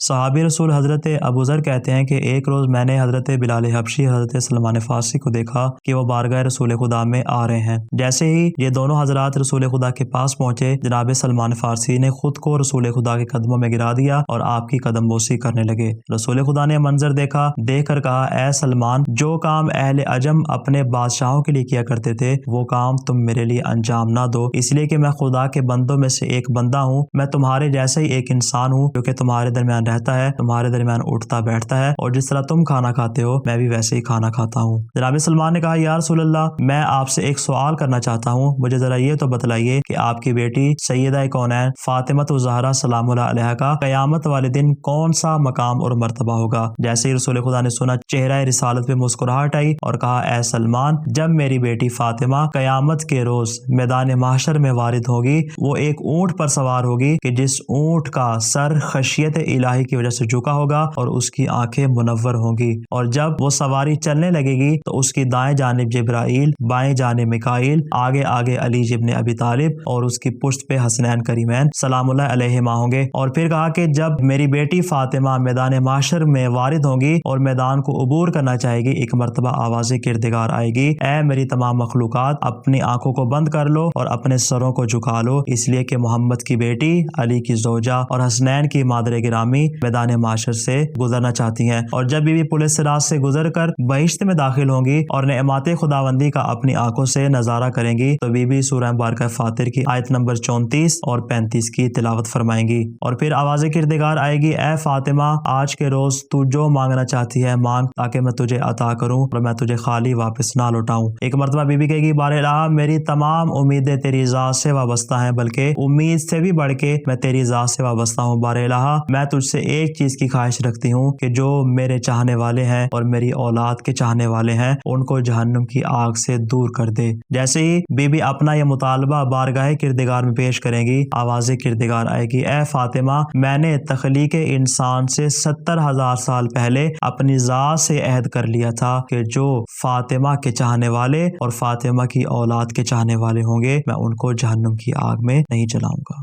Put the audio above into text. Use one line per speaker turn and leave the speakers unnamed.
صحابی رسول حضرت ابو ذر کہتے ہیں کہ ایک روز میں نے حضرت بلال حبشی حضرت سلمان فارسی کو دیکھا کہ وہ بارگاہ رسول خدا میں آ رہے ہیں۔ جیسے ہی یہ دونوں حضرات رسول خدا کے پاس پہنچے، جناب سلمان فارسی نے خود کو رسول خدا کے قدموں میں گرا دیا اور آپ کی قدم بوسی کرنے لگے۔ رسول خدا نے منظر دیکھا، دیکھ کر کہا، اے سلمان، جو کام اہل عجم اپنے بادشاہوں کے لیے کیا کرتے تھے وہ کام تم میرے لیے انجام نہ دو، اس لیے کہ میں خدا کے بندوں میں سے ایک بندہ ہوں، میں تمہارے جیسا ہی ایک انسان ہوں جو کہ تمہارے درمیان رہتا ہے، تمہارے درمیان اٹھتا بیٹھتا ہے، اور جس طرح تم کھانا کھاتے ہو میں بھی ویسے ہی کھانا کھاتا ہوں۔ جناب سلمان نے کہا، یا رسول اللہ، میں آپ سے ایک سوال کرنا چاہتا ہوں، مجھے ذرا یہ تو بتلائیے کہ آپ کی بیٹی سیدہ کونین فاطمہ الزہرا سلام اللہ علیہا کا قیامت والے دن کون سا مقام اور مرتبہ ہوگا؟ جیسے ہی رسول خدا نے سنا، چہرہ رسالت پہ مسکراہٹ آئی اور کہا، اے سلمان، جب میری بیٹی فاطمہ قیامت کے روز میدان محشر میں وارد ہوگی، وہ ایک اونٹ پر سوار ہوگی کہ جس اونٹ کا سر خشیت الہی کی وجہ سے جھکا ہوگا اور اس کی آنکھیں منور ہوں گی، اور جب وہ سواری چلنے لگے گی تو اس کی دائیں جانب جبرائیل، بائیں جانب میکائیل، آگے آگے علی ابن ابی طالب اور اس کی پشت پہ حسنین کریمین سلام اللہ علیہما ہوں گے۔ اور پھر کہا کہ جب میری بیٹی فاطمہ میدان محشر میں وارد ہوگی اور میدان کو عبور کرنا چاہے گی، ایک مرتبہ آواز کردگار آئے گی، اے میری تمام مخلوقات، اپنی آنکھوں کو بند کر لو اور اپنے سروں کو جھکا لو، اس لیے کہ محمد کی بیٹی، علی کی زوجہ اور حسنین کی مادر گرامی میدان محشر سے گزرنا چاہتی ہیں۔ اور جب بی بی پولیس راز سے گزر کر بہشت میں داخل ہوں گی اور نعمات خداوندی کا اپنی آنکھوں سے نظارہ کریں گی تو بی بی سورہ مبارکہ فاطر کی آیت نمبر 34 اور 35 کی تلاوت فرمائیں گی، اور پھر آواز کردگار آئے گی، اے فاطمہ، آج کے روز تو جو مانگنا چاہتی ہے مانگ، تاکہ میں تجھے عطا کروں اور میں تجھے خالی واپس نہ لوٹاؤں۔ ایک مرتبہ بی بی کہے گی، بار الہ، میری تمام امیدیں تیری ذات سے وابستہ ہیں، بلکہ امید سے بھی بڑھ کے میں تیری ذات سے وابستہ ہوں۔ بار الہ، میں تجھ سے ایک چیز کی خواہش رکھتی ہوں کہ جو میرے چاہنے والے ہیں اور میری اولاد کے چاہنے والے ہیں ان کو جہنم کی آگ سے دور کر دے۔ جیسے ہی بی بی اپنا یہ مطالبہ بارگاہ کردگار میں پیش کریں گی، آواز کردگار آئے گی، اے فاطمہ، میں نے تخلیق انسان سے 70,000 سال پہلے اپنی ذات سے عہد کر لیا تھا کہ جو فاطمہ کے چاہنے والے اور فاطمہ کی اولاد کے چاہنے والے ہوں گے میں ان کو جہنم کی آگ میں نہیں جلاؤں گا۔